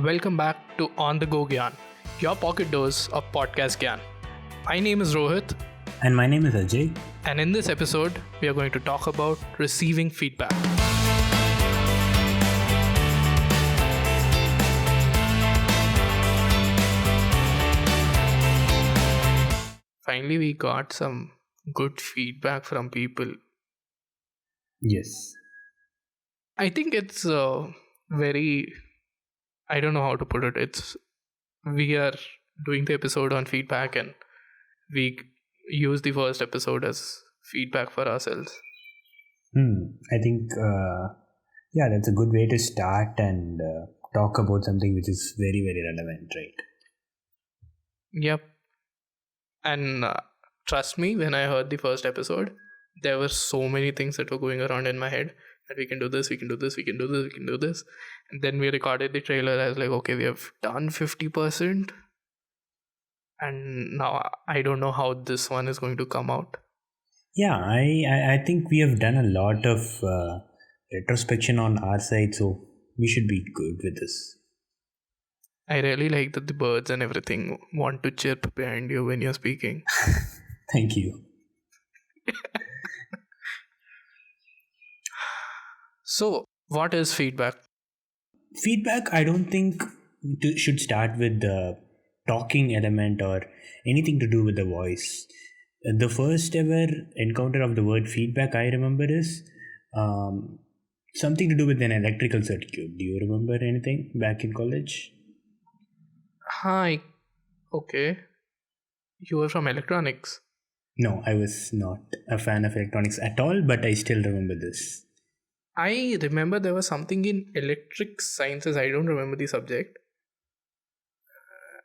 Welcome back to On the Go Gyaan, your pocket dose of podcast Gyaan. My name is Rohit, And my name is Ajay. and in this episode, we are going to talk about receiving feedback. Finally, we got some good feedback from people. Yes. I think it's very, I don't know how to put it. We are doing the episode on feedback and we use the first episode as feedback for ourselves. I think, that's a good way to start and talk about something which is very, very relevant, right? Yep. And trust me, when I heard the first episode, there were so many things that were going around in my head that we can do this, we can do this, we can do this, we can do this. And then we recorded the trailer. I was like, okay, we have done 50%. And now I don't know how this one is going to come out. Yeah, I think we have done a lot of retrospection on our side, so we should be good with this. I really like that the birds and everything want to chirp behind you when you're speaking. Thank you. So, what is feedback? Feedback, I don't think should start with the talking element or anything to do with the voice. The first ever encounter of the word feedback I remember is something to do with an electrical circuit. Do you remember anything back in college? Hi. Okay. You were from electronics. No, I was not a fan of electronics at all, but I still remember this. I remember there was something in electric sciences. I don't remember the subject.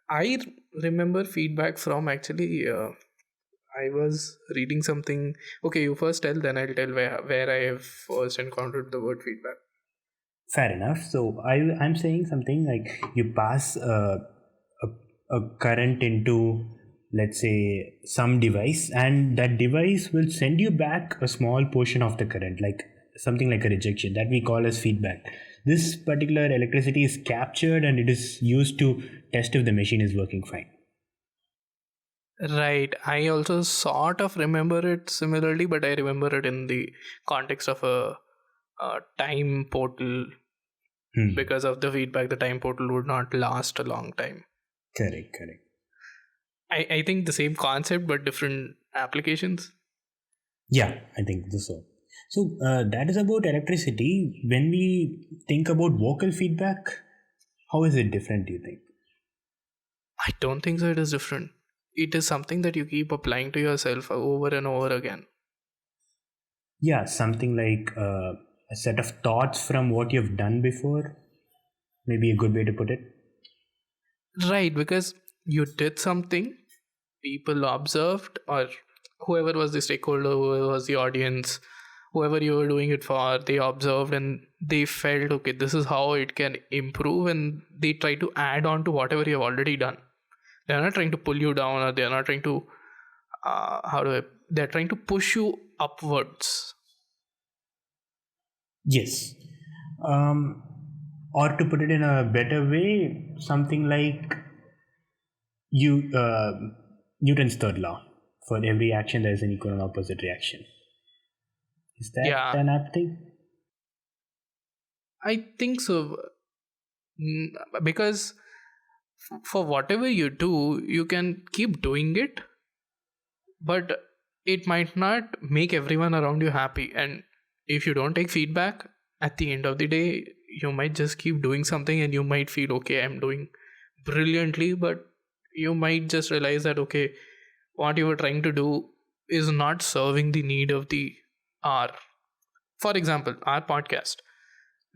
I remember feedback from actually. I was reading something. Okay, you first tell, then I'll tell where I have first encountered the word feedback. Fair enough. So I'm saying something like you pass a current into, let's say, some device, and that device will send you back a small portion of the current, like something like a rejection that we call as feedback. This particular electricity is captured and it is used to test if the machine is working fine. Right. I also sort of remember it similarly, but I remember it in the context of a time portal. Because of the feedback, the time portal would not last a long time. Correct. I think the same concept but different applications. Yeah, I think so. So that is about electricity. When we think about vocal feedback, how is it different, do you think? I don't think so. It is different. It is something that you keep applying to yourself over and over again. Yeah, something like a set of thoughts from what you've done before. Maybe a good way to put it. Right, because you did something, people observed, or whoever was the stakeholder, whoever was the audience, whoever you were doing it for, they observed and they felt, okay, this is how it can improve, and they try to add on to whatever you've already done. They're not trying to pull you down, or they're not trying to, they're trying to push you upwards. Yes. Or to put it in a better way, something like Newton's third law. For every action, there is an equal and opposite reaction. Is that an apt thing? I think so. Because for whatever you do, you can keep doing it, but it might not make everyone around you happy. And if you don't take feedback, at the end of the day, you might just keep doing something and you might feel, okay, I'm doing brilliantly, but you might just realize that, okay, what you were trying to do is not serving the need of the hour. For example, our podcast,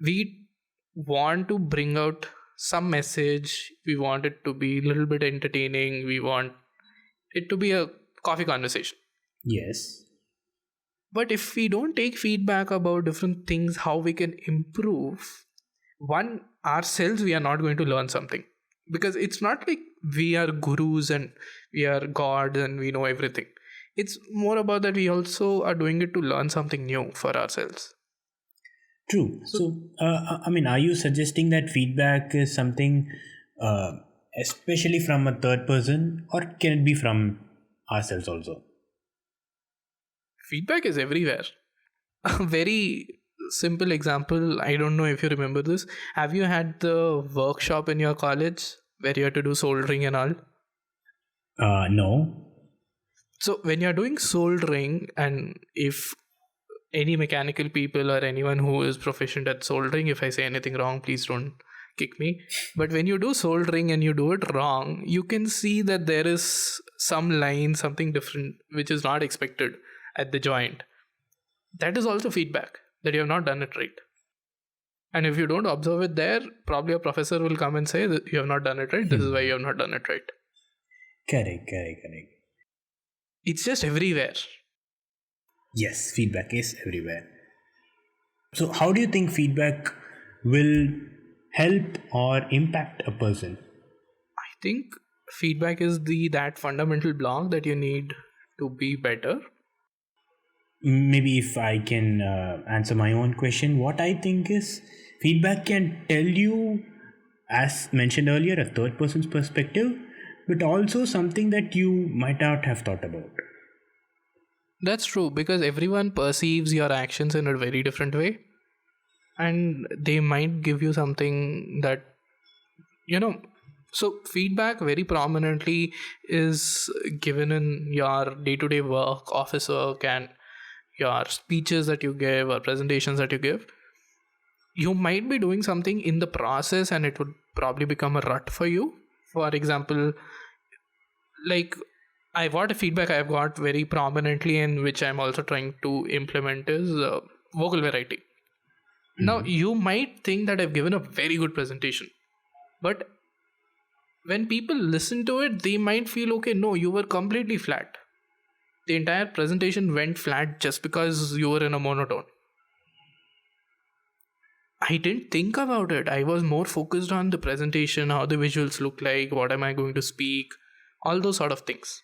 we want to bring out some message. We want it to be a little bit entertaining. We want it to be a coffee conversation. Yes. But if we don't take feedback about different things, how we can improve, one, ourselves, we are not going to learn something. Because it's not like we are gurus and we are gods and we know everything. It's more about that we also are doing it to learn something new for ourselves. True. So So, I mean, are you suggesting that feedback is something, uh, especially from a third person, or can it be from ourselves also? feedback is everywhere. A very simple example, I don't know if you remember this. Have you had the workshop in your college where you had to do soldering and all? No. So when you're doing soldering, and if any mechanical people or anyone who is proficient at soldering, if I say anything wrong, please don't kick me. But when you do soldering and you do it wrong, you can see that there is some line, something different, which is not expected at the joint. That is also feedback that you have not done it right. And if you don't observe it there, probably a professor will come and say that you have not done it right. This is why you have not done it right. Correct, correct, correct. It's just everywhere. Yes, feedback is everywhere. So, how do you think feedback will help or impact a person? I think feedback is the that fundamental block that you need to be better. Maybe if I can answer my own question, what I think is feedback can tell you, as mentioned earlier, a third person's perspective, but also something that you might not have thought about. That's true because everyone perceives your actions in a very different way, and they might give you something that you know. So, feedback very prominently is given in your day to day work, office work, and your speeches that you give or presentations that you give. You might be doing something in the process and it would probably become a rut for you. For example, like what a feedback I've got very prominently and which I'm also trying to implement is vocal variety. Now, Mhm. you might think that I've given a very good presentation, but when people listen to it, they might feel okay, no, you were completely flat. The entire presentation went flat just because you were in a monotone. I didn't think about it. I was more focused on the presentation, how the visuals look like, what am I going to speak, all those sort of things.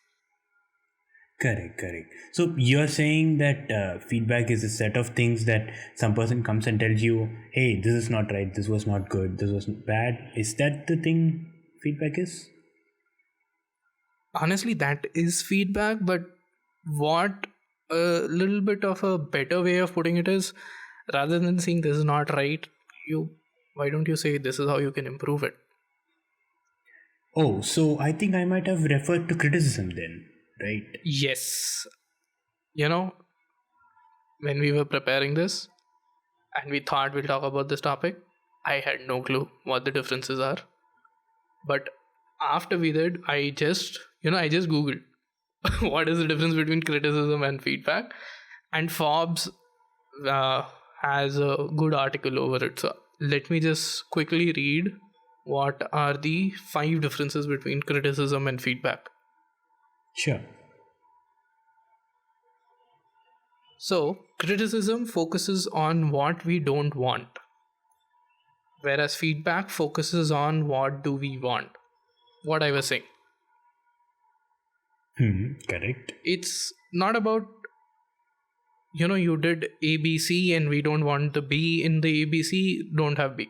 Correct, correct. So you're saying that feedback is a set of things that some person comes and tells you, hey, this is not right, this was not good, this was bad. Is that the thing feedback is? Honestly, that is feedback, but what a little bit of a better way of putting it is rather than saying this is not right, you why don't you say this is how you can improve it? Oh, so I think I might have referred to criticism then, right? Yes. You know, when we were preparing this and we thought we'll talk about this topic, I had no clue what the differences are. But after we did, I just Googled what is the difference between criticism and feedback. And Forbes uh, has a good article over it. So let me just quickly read what are the five differences between criticism and feedback. Sure. So, criticism focuses on what we don't want, whereas feedback focuses on what do we want. What I was saying. Correct. It's not about, you did ABC and we don't want the B in the ABC, don't have B.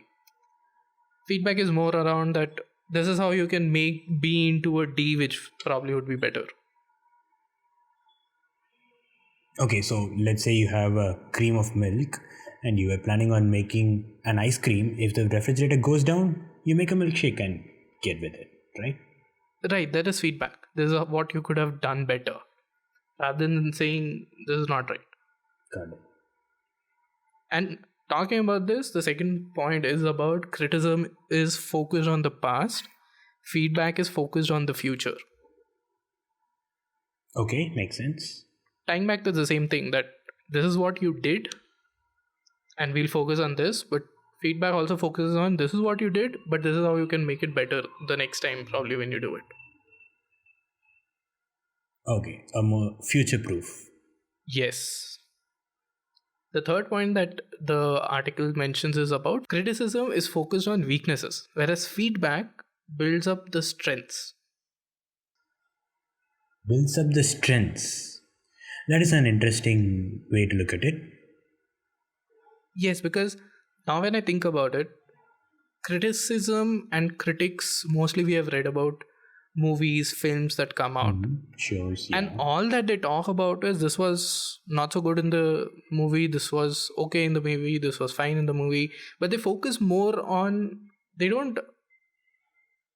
Feedback is more around that this is how you can make B into a D, which probably would be better. Okay, so let's say you have a cream of milk and you are planning on making an ice cream. If the refrigerator goes down, you make a milkshake and get with it, right? Right, that is feedback. This is what you could have done better rather than saying this is not right. Got it. And talking about this, the second point is about criticism is focused on the past, feedback is focused on the future. Okay, makes sense. Tying back to the same thing that this is what you did and we'll focus on this, but feedback also focuses on this is what you did, but this is how you can make it better the next time, probably when you do it. Okay, a more future proof. Yes. The third point that the article mentions is about criticism is focused on weaknesses, whereas feedback builds up the strengths. Builds up the strengths. That is an interesting way to look at it. Yes, because now when I think about it, criticism and critics, mostly we have read about movies, films that come out. Shows, And yeah. all that they talk about is this was not so good in the movie, this was okay in the movie, this was fine in the movie. But they focus more on, they don't,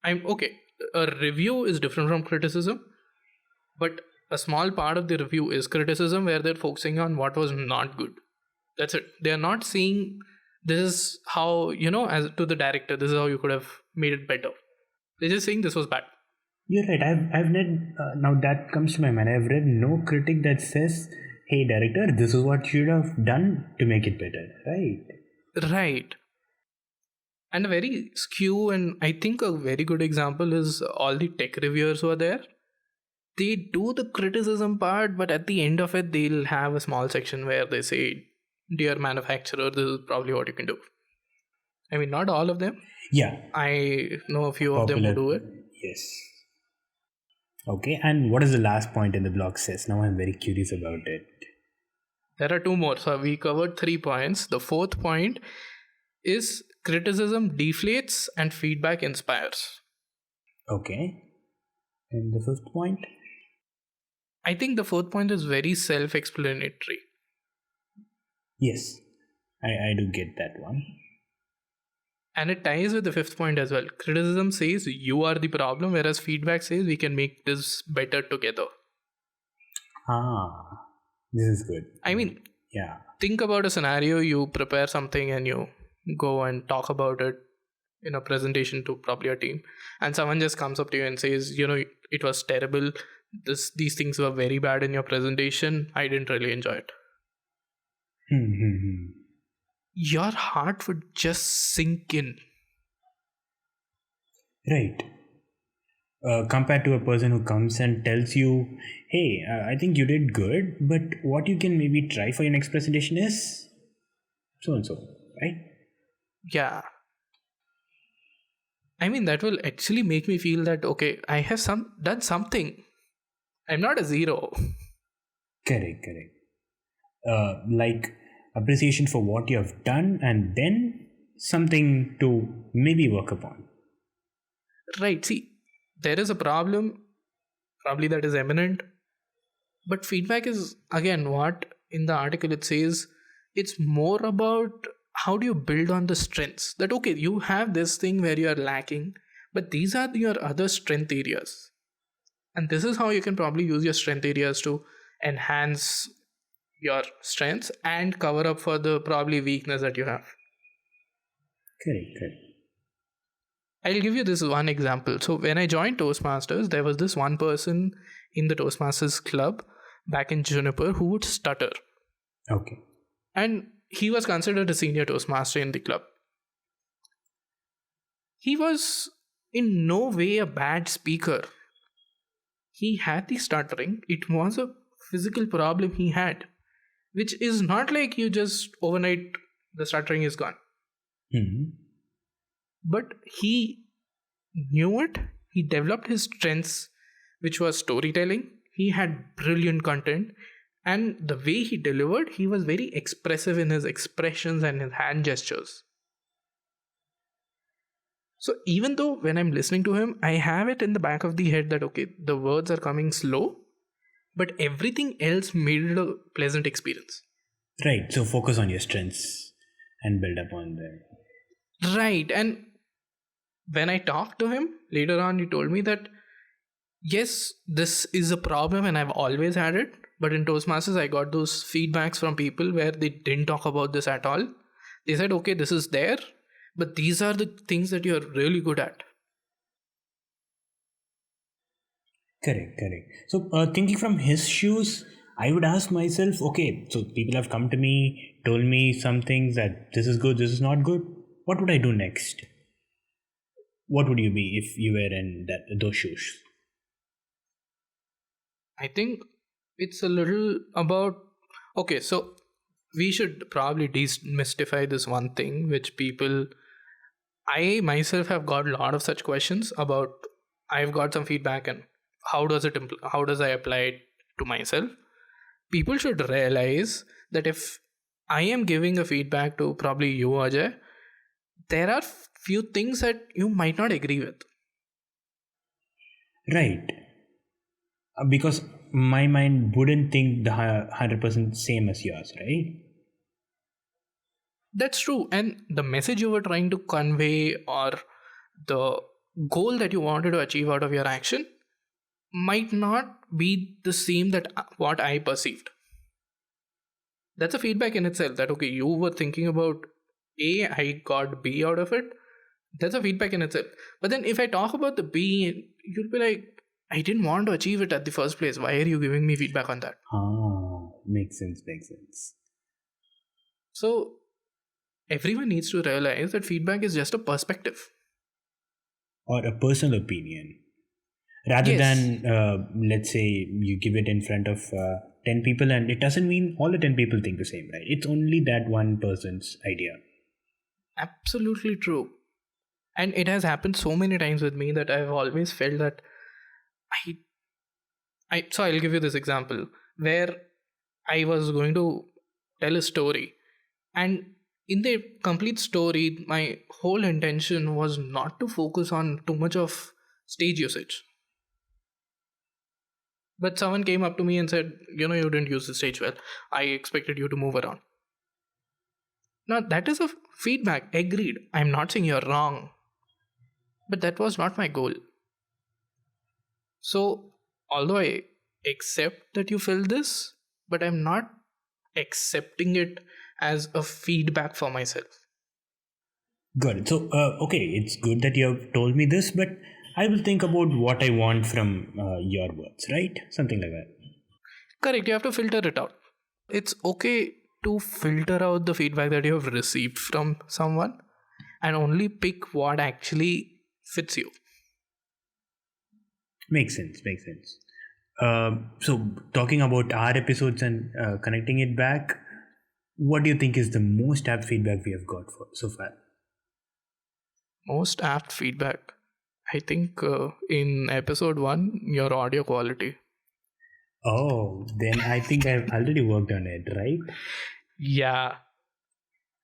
I'm okay. A review is different from criticism, but a small part of the review is criticism where they're focusing on what was not good. That's it. They're not seeing this is how, as to the director, this is how you could have made it better. They're just saying this was bad. You're right. I've read, now that comes to my mind. I've read no critic that says, hey, director, this is what you should have done to make it better, right? Right. And a very skew, and I think a very good example is all the tech reviewers who are there. They do the criticism part, but at the end of it, they'll have a small section where they say, dear manufacturer, this is probably what you can do. I mean, not all of them. Yeah, I know a few of them who popular. do it. Yes. Okay, and what is the last point in the blog says? Now I'm very curious about it. There are two more. So we covered 3 points. The fourth point is criticism deflates and feedback inspires. Okay. And the fifth point? I think the fourth point is very self explanatory. Yes, I do get that one. And it ties with the fifth point as well. Criticism says you are the problem, whereas feedback says we can make this better together. Ah, this is good. I mean, Yeah. think about a scenario, you prepare something and you go and talk about it in a presentation to probably a team, and someone just comes up to you and says, it was terrible. These things were very bad in your presentation. I didn't really enjoy it. Your heart would just sink in. Right. Compared to a person who comes and tells you, hey, I think you did good, but what you can maybe try for your next presentation is so and so, right? Yeah. I mean, that will actually make me feel that, okay, I have done something. I'm not a zero. Correct. Like appreciation for what you have done and then something to maybe work upon. Right. See, there is a problem, probably that is eminent. But feedback is, again, what in the article it says, it's more about how do you build on the strengths. That, okay, you have this thing where you are lacking, but these are your other strength areas. And this is how you can probably use your strength areas to enhance your strengths and cover up for the probably weakness that you have. Correct. I'll give you this one example. So when I joined Toastmasters, there was this one person in the Toastmasters club back in Juniper who would stutter. Okay. And he was considered a senior Toastmaster in the club. He was in no way a bad speaker. He had the stuttering. It was a physical problem he had, which is not like you just overnight the stuttering is gone. But he knew it. He developed his strengths, which was storytelling. He had brilliant content, and the way he delivered, he was very expressive in his expressions and his hand gestures. So even though when I'm listening to him, I have it in the back of the head that, okay, the words are coming slow, but everything else made it a pleasant experience. Right. So focus on your strengths and build upon them. Right. And when I talked to him later on, he told me that, yes, this is a problem and I've always had it. But in Toastmasters, I got those feedbacks from people where they didn't talk about this at all. They said, okay, this is there, but these are the things that you're really good at. Correct. So thinking from his shoes, I would ask myself, okay, so people have come to me, told me some things that this is good, this is not good. What would I do next? What would you be if you were in those shoes? I think it's a little about, okay, so we should probably demystify this one thing, which people, I myself have got a lot of such questions about, I've got some feedback and how does I apply it to myself? People should realize that if I am giving a feedback to probably you, Ajay, there are few things that you might not agree with. Right. Because my mind wouldn't think the 100% same as yours, right? That's true. And the message you were trying to convey or the goal that you wanted to achieve out of your action might not be the same that what I perceived. That's a feedback in itself that okay, you were thinking about A, I got B out of it. That's a feedback in itself. But then if I talk about the B, you'll be like, I didn't want to achieve it at the first place. Why are you giving me feedback on that? Makes sense, makes sense. So everyone needs to realize that feedback is just a perspective. Or a personal opinion. Rather Yes, than, let's say, you give it in front of 10 people, and it doesn't mean all the 10 people think the same, right? It's only that one person's idea. absolutely true. And it has happened so many times with me that I've always felt that I so I'll give you this example where I was going to tell a story, and in the complete story, my whole intention was not to focus on too much of stage usage. But someone came up to me and said, you didn't use the stage well. I expected you to move around. Now, that is a feedback. Agreed. I'm not saying you're wrong, but that was not my goal. So, although I accept that you feel this, but I'm not accepting it as a feedback for myself. Got it. So, okay, it's good that you have told me this, but I will think about what I want from your words, right? Something like that. Correct, you have to filter it out. It's okay to filter out the feedback that you have received from someone and only pick what actually fits you. Makes sense, makes sense. So, talking about our episodes and connecting it back, what do you think is the most apt feedback we have got so far? Most apt feedback. I think in episode 1, your audio quality. Oh, then I think I've already worked on it, right? Yeah,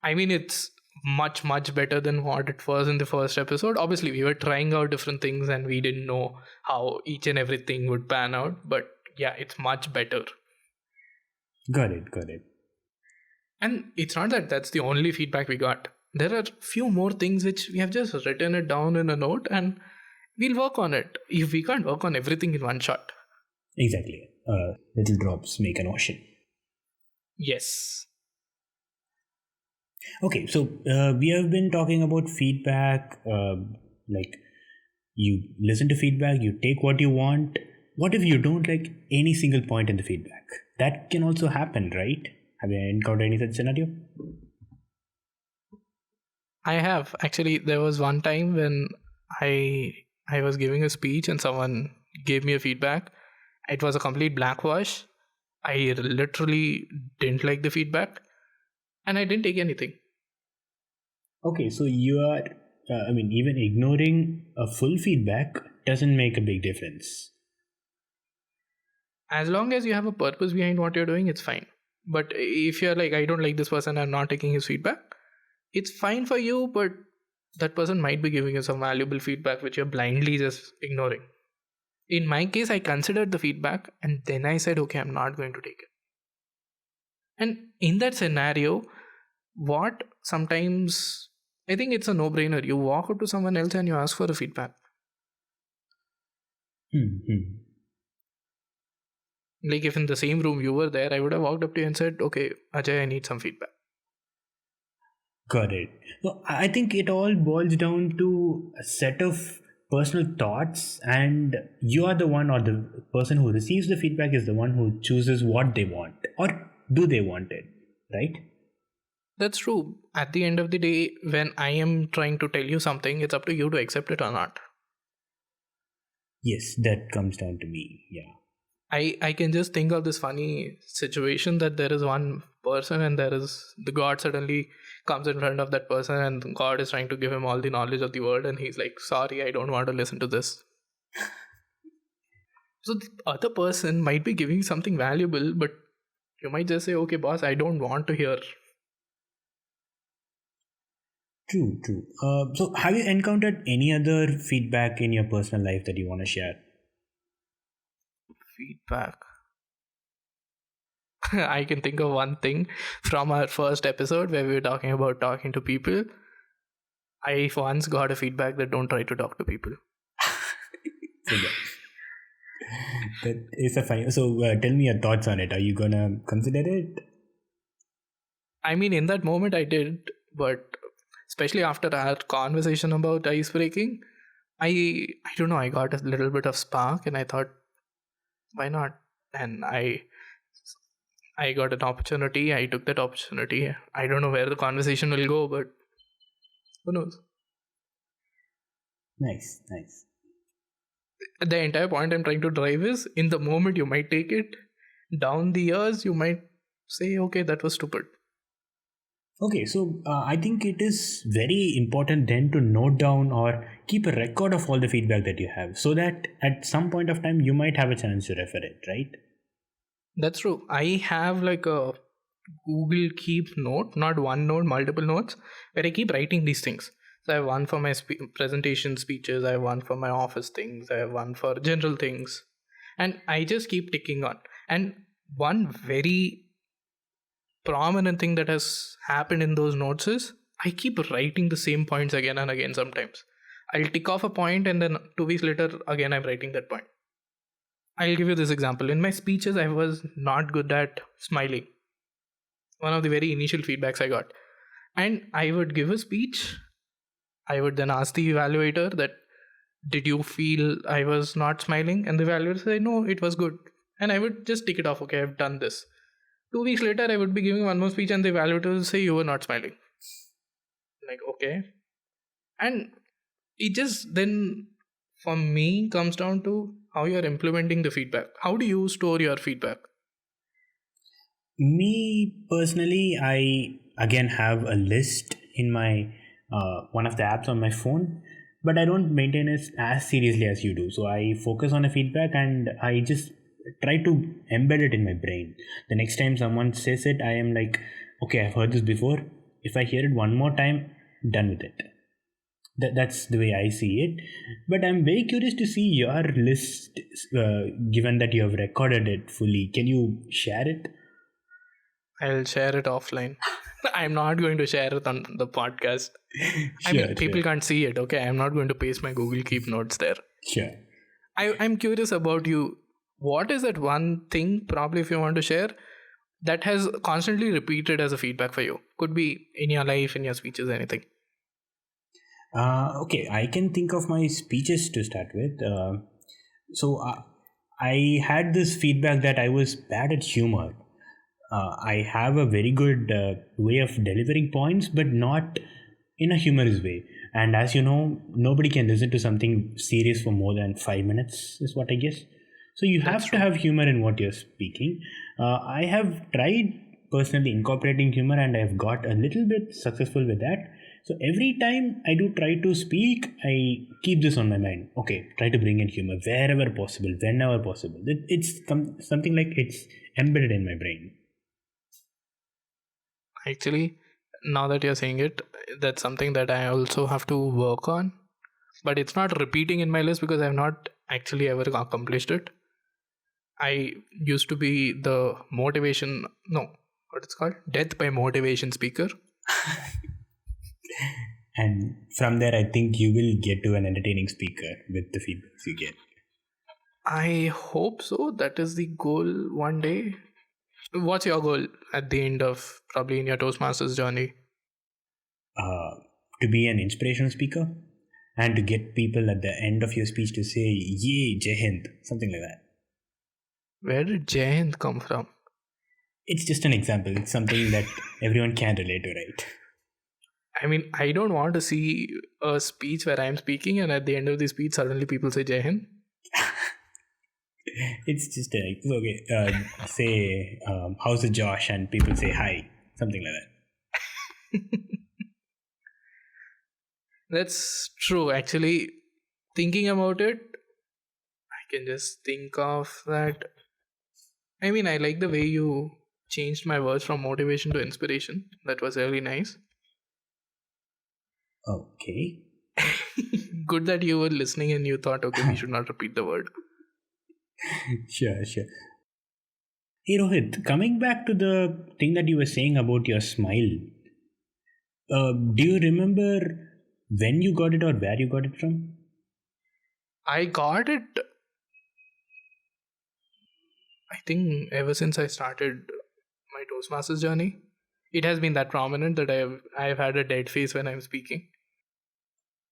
I mean, it's much, much better than what it was in the first episode. Obviously, we were trying out different things and we didn't know how each and everything would pan out. But yeah, it's much better. Got it, got it. And it's not that that's the only feedback we got. There are few more things which we have just written it down in a note and we'll work on it. If we can't work on everything in one shot. Exactly. Little drops make an ocean. Yes. Okay, so we have been talking about feedback. Like you listen to feedback, you take what you want. What if you don't like any single point in the feedback? That can also happen, right? Have you encountered any such scenario? I have. Actually, there was one time when I I was giving a speech and someone gave me a feedback. It was a complete blackwash. I literally didn't like the feedback and I didn't take anything. Okay, so you are, even ignoring a full feedback doesn't make a big difference. As long as you have a purpose behind what you're doing, it's fine. But if you're like, I don't like this person, I'm not taking his feedback, it's fine for you, but that person might be giving you some valuable feedback which you're blindly just ignoring. In my case, I considered the feedback and then I said, okay, I'm not going to take it. And in that scenario, what sometimes I think it's a no brainer. You walk up to someone else and you ask for a feedback. Hmm. Like if in the same room you were there, I would have walked up to you and said, okay, Ajay, I need some feedback. Got it. So I think it all boils down to a set of personal thoughts, and you are the one, or the person who receives the feedback is the one who chooses what they want, or do they want it, right? That's true. At the end of the day, when I am trying to tell you something, it's up to you to accept it or not. Yes, that comes down to me. Yeah. I can just think of this funny situation that there is one person and there is the God suddenly comes in front of that person and God is trying to give him all the knowledge of the world and he's like, sorry, I don't want to listen to this. So the other person might be giving something valuable, but you might just say, okay, boss, I don't want to hear. True, true. So, have you encountered any other feedback in your personal life that you want to share? Feedback. I can think of one thing from our first episode where we were talking about talking to people. I once got a feedback that don't try to talk to people. So that is a fine. So, tell me your thoughts on it. Are you gonna consider it? I mean, in that moment I did, but especially after our conversation about ice breaking, I don't know, I got a little bit of spark and I thought, why not? And I got an opportunity, I took that opportunity. I don't know where the conversation will go, but who knows? Nice, nice. The entire point I'm trying to drive is in the moment you might take it, down the years you might say, okay, that was stupid. Okay, so I think it is very important then to note down or keep a record of all the feedback that you have so that at some point of time you might have a chance to refer it, right? That's true. I have like a Google Keep note, not one note, multiple notes, where I keep writing these things. So I have one for my presentation speeches, I have one for my office things, I have one for general things, and I just keep ticking on. And one very prominent thing that has happened in those notes is I keep writing the same points again and again sometimes. I'll tick off a point and then 2 weeks later, again, I'm writing that point. I'll give you this example. In my speeches, I was not good at smiling. One of the very initial feedbacks I got. And I would give a speech. I would then ask the evaluator that, did you feel I was not smiling? And the evaluator say, no, it was good. And I would just tick it off. Okay, I've done this. 2 weeks later, I would be giving one more speech and the evaluator will say, you were not smiling. Like, okay. And it just then, for me, comes down to how you're implementing the feedback. How do you store your feedback? Me personally, I again have a list in my one of the apps on my phone, but I don't maintain it as seriously as you do. So I focus on a feedback and I just try to embed it in my brain. The next time someone says it, I am like, okay, I've heard this before. If I hear it one more time, done with it. That's the way I see it. But I'm very curious to see your list, given that you have recorded it fully. Can you share it? I'll share it offline. I'm not going to share it on the podcast. I mean, Sure, people sure, can't see it, okay? I'm not going to paste my Google Keep notes there. sure. I'm curious about you. What is that one thing, probably if you want to share, that has constantly repeated as a feedback for you? Could be in your life, in your speeches, anything. Okay, I can think of my speeches to start with. So I had this feedback that I was bad at humor. I have a very good way of delivering points, but not in a humorous way. And as you know, nobody can listen to something serious for more than 5 minutes, is what I guess. So you That's have to true. have humor in what you're speaking. I have tried personally incorporating humor and I've got a little bit successful with that. So every time I do try to speak, I keep this on my mind. Okay, try to bring in humor wherever possible, whenever possible. It's something like it's embedded in my brain. Actually, now that you're saying it, that's something that I also have to work on. But it's not repeating in my list because I've not actually ever accomplished it. I used to be the motivation, no, what it's called? Death by motivation speaker. And from there, I think you will get to an entertaining speaker with the feedbacks you get. I hope so. That is the goal one day. What's your goal at the end of probably in your Toastmasters journey? Uh, to be an inspirational speaker and to get people at the end of your speech to say, Yay, Jai Hind, something like that. Where did Gyaan come from? It's just an example. It's something that everyone can relate to, right? I mean, I don't want to see a speech where I'm speaking and at the end of the speech, suddenly people say Gyaan. It's just okay. Say, how's it, Josh? And people say hi, something like that. That's true. Actually, thinking about it, I can just think of that. I mean, I like the way you changed my words from motivation to inspiration. That was really nice. Okay. Good that you were listening and you thought, okay, we should not repeat the word. Sure, sure. Hey Rohit, coming back to the thing that you were saying about your smile, do you remember when you got it or where you got it from? I got it, I think, ever since I started my Toastmasters journey. It has been that prominent that I've had a dead face when I'm speaking.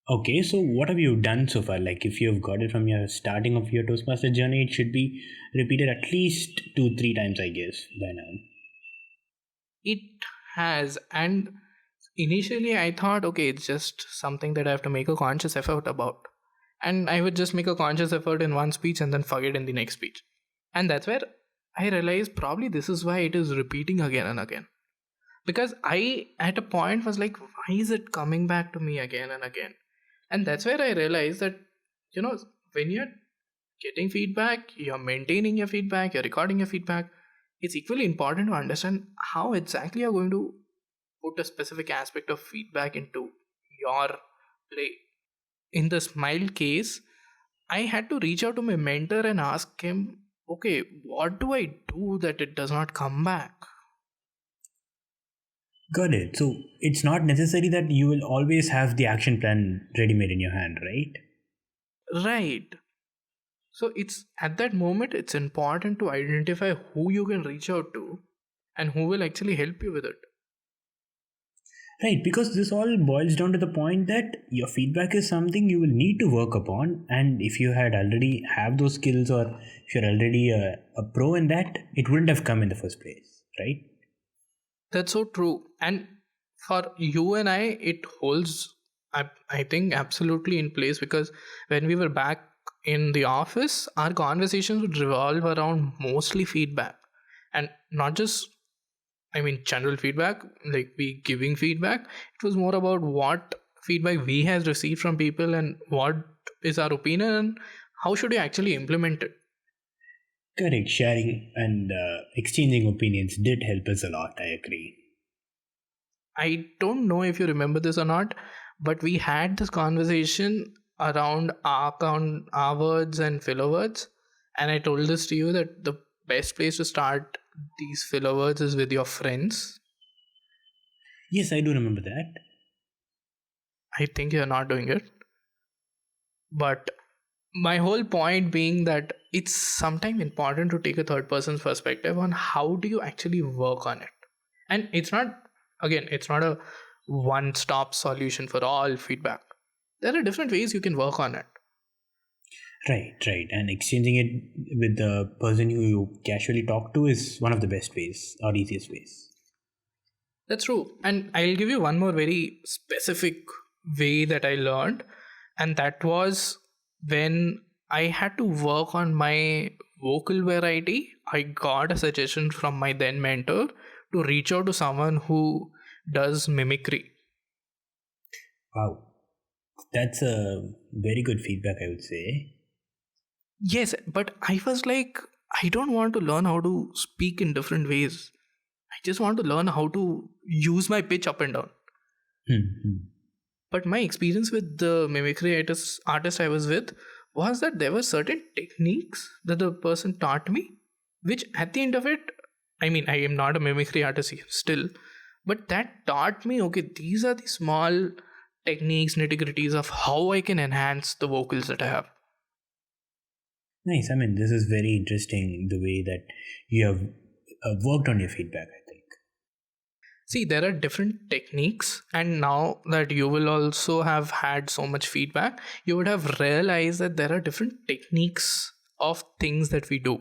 Okay, so what have you done so far? Like, if you've got it from your starting of your Toastmaster journey, it should be repeated at least 2, 3 times, I guess, by now. It has, and initially I thought, okay, it's just something that I have to make a conscious effort about. And I would just make a conscious effort in one speech and then forget in the next speech. And that's where I realized probably this is why it is repeating again and again. Because I, at a point, was like, why is it coming back to me again and again? And that's where I realized that, when you're getting feedback, you're maintaining your feedback, you're recording your feedback, it's equally important to understand how exactly you're going to put a specific aspect of feedback into your play. In the smile case, I had to reach out to my mentor and ask him, okay, what do I do that it does not come back? Got it. So it's not necessary that you will always have the action plan ready made in your hand, right? Right. So it's at that moment it's important to identify who you can reach out to and who will actually help you with it. Right, because this all boils down to the point that your feedback is something you will need to work upon, and if you had already have those skills or if you're already a pro in that, it wouldn't have come in the first place, right? That's so true. And for you and it holds, I think, absolutely in place because when we were back in the office, our conversations would revolve around mostly feedback and not just, I mean, general feedback, like we giving feedback. It was more about what feedback we has received from people and what is our opinion and how should you actually implement it. Correct. Sharing and exchanging opinions did help us a lot. I agree. I don't know if you remember this or not, but we had this conversation around our words and filler words, and I told this to you that the best place to start these filler words is with your friends. Yes, I do remember that. I think you're not doing it, but my whole point being that it's sometimes important to take a third person's perspective on how do you actually work on it. And it's not a one stop solution for all feedback. There are different ways you can work on it. Right, right. And exchanging it with the person who you casually talk to is one of the best ways or easiest ways. That's true. And I'll give you one more very specific way that I learned, and that was when I had to work on my vocal variety. I got a suggestion from my then mentor to reach out to someone who does mimicry. Wow. That's a very good feedback, I would say. Yes, but I was like, I don't want to learn how to speak in different ways. I just want to learn how to use my pitch up and down. Hmm. But my experience with the mimicry artist I was with was that there were certain techniques that the person taught me, which at the end of it, I mean, I am not a mimicry artist still, but that taught me, okay, these are the small techniques, nitty gritties of how I can enhance the vocals that I have. Nice. I mean, this is very interesting the way that you have worked on your feedback, I think. See, there are different techniques, and now that you will also have had so much feedback, you would have realized that there are different techniques of things that we do.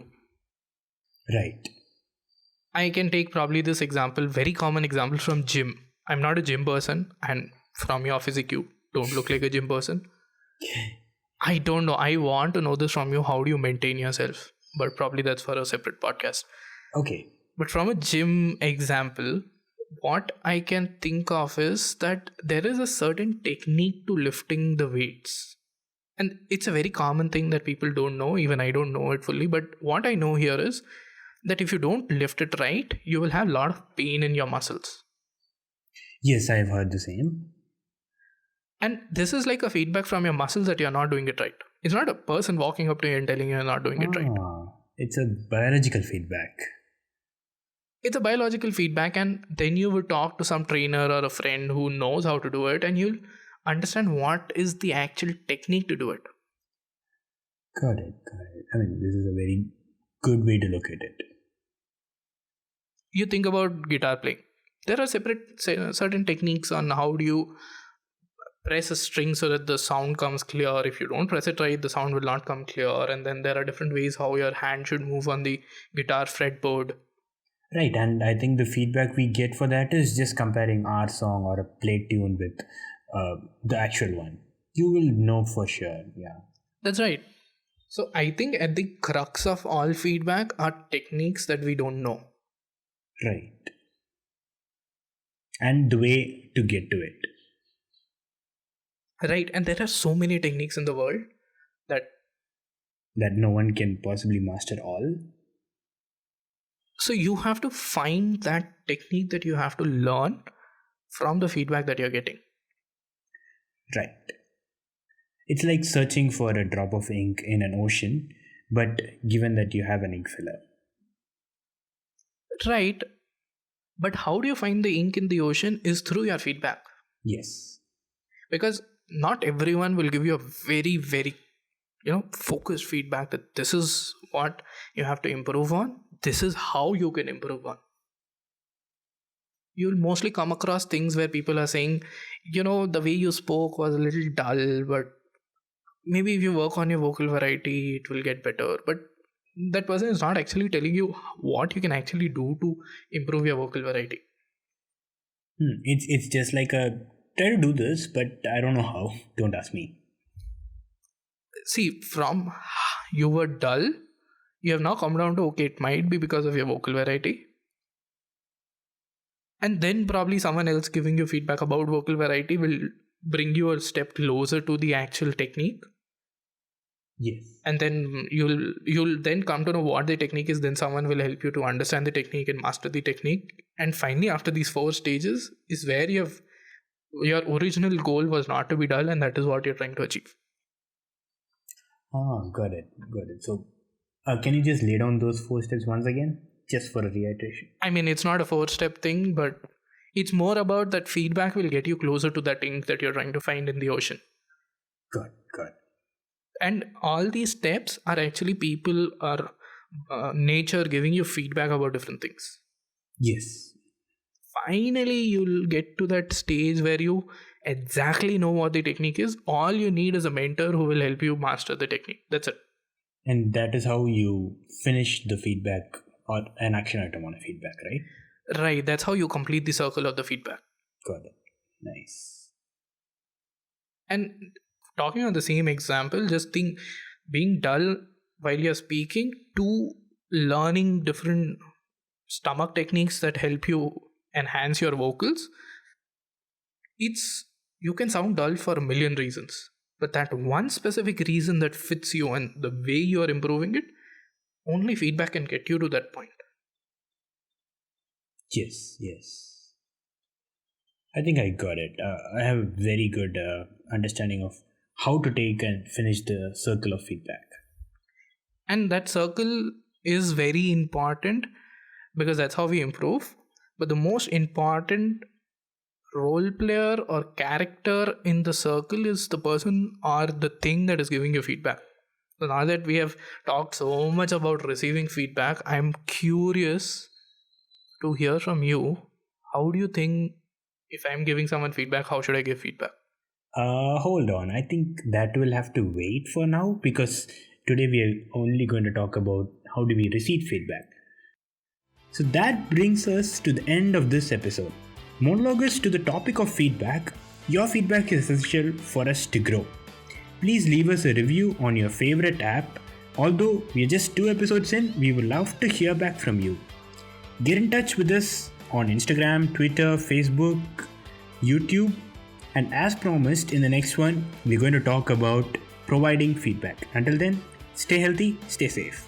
Right. I can take probably this example, very common example from gym. I'm not a gym person, and from your physique, you don't look like a gym person. I don't know. I want to know this from you. How do you maintain yourself? But probably that's for a separate podcast. Okay. But from a gym example, what I can think of is that there is a certain technique to lifting the weights. And it's a very common thing that people don't know. Even I don't know it fully. But what I know here is that if you don't lift it right, you will have a lot of pain in your muscles. Yes, I have heard the same. And this is like a feedback from your muscles that you're not doing it right. It's not a person walking up to you and telling you you're not doing it right. It's a biological feedback. It's a biological feedback, and then you will talk to some trainer or a friend who knows how to do it, and you'll understand what is the actual technique to do it. Got it. I mean, this is a very good way to look at it. You think about guitar playing. There are certain techniques on how do you press a string so that the sound comes clear. If you don't press it right, the sound will not come clear. And then there are different ways how your hand should move on the guitar fretboard. Right, and I think the feedback we get for that is just comparing our song or a play tune with the actual one. You will know for sure, yeah. That's right. So I think at the crux of all feedback are techniques that we don't know. Right. And the way to get to it. Right, and there are so many techniques in the world that no one can possibly master all. So you have to find that technique that you have to learn from the feedback that you're getting. Right. It's like searching for a drop of ink in an ocean, but given that you have an ink filler. Right. But how do you find the ink in the ocean is through your feedback. Yes. Because not everyone will give you a very, very, focused feedback that this is what you have to improve on. This is how you can improve on. You'll mostly come across things where people are saying, the way you spoke was a little dull, but maybe if you work on your vocal variety, it will get better. But that person is not actually telling you what you can actually do to improve your vocal variety. It's just like try to do this, but I don't know how. Don't ask me. See, from you were dull, you have now come down to, okay, it might be because of your vocal variety. And then probably someone else giving you feedback about vocal variety will bring you a step closer to the actual technique. Yes. And then you'll then come to know what the technique is. Then someone will help you to understand the technique and master the technique. And finally, after these 4 stages is where your original goal was not to be dull, and that is what you're trying to achieve. Got it. So can you just lay down those 4 steps once again, just for a reiteration? I mean, it's not a 4-step thing, but it's more about that feedback will get you closer to that ink that you're trying to find in the ocean. Good. And all these steps are actually people or nature giving you feedback about different things. Yes. Finally, you'll get to that stage where you exactly know what the technique is. All you need is a mentor who will help you master the technique. That's it. And that is how you finish the feedback or an action item on a feedback, right? Right. That's how you complete the circle of the feedback. Got it. Nice. And talking on the same example, just think being dull while you're speaking to learning different stomach techniques that help you enhance your vocals. You can sound dull for a million reasons, but that one specific reason that fits you and the way you are improving it, only feedback can get you to that point. Yes. I think I got it. I have a very good understanding of how to take and finish the circle of feedback. And that circle is very important because that's how we improve. But the most important role player or character in the circle is the person or the thing that is giving you feedback. So now that we have talked so much about receiving feedback, I'm curious to hear from you. How do you think, if I'm giving someone feedback, how should I give feedback? Hold on. I think that will have to wait for now, because today we are only going to talk about how do we receive feedback. So that brings us to the end of this episode. Monologues to the topic of feedback. Your feedback is essential for us to grow. Please leave us a review on your favorite app. Although we are just 2 episodes in, we would love to hear back from you. Get in touch with us on Instagram, Twitter, Facebook, YouTube. And as promised, in the next one, we're going to talk about providing feedback. Until then, stay healthy, stay safe.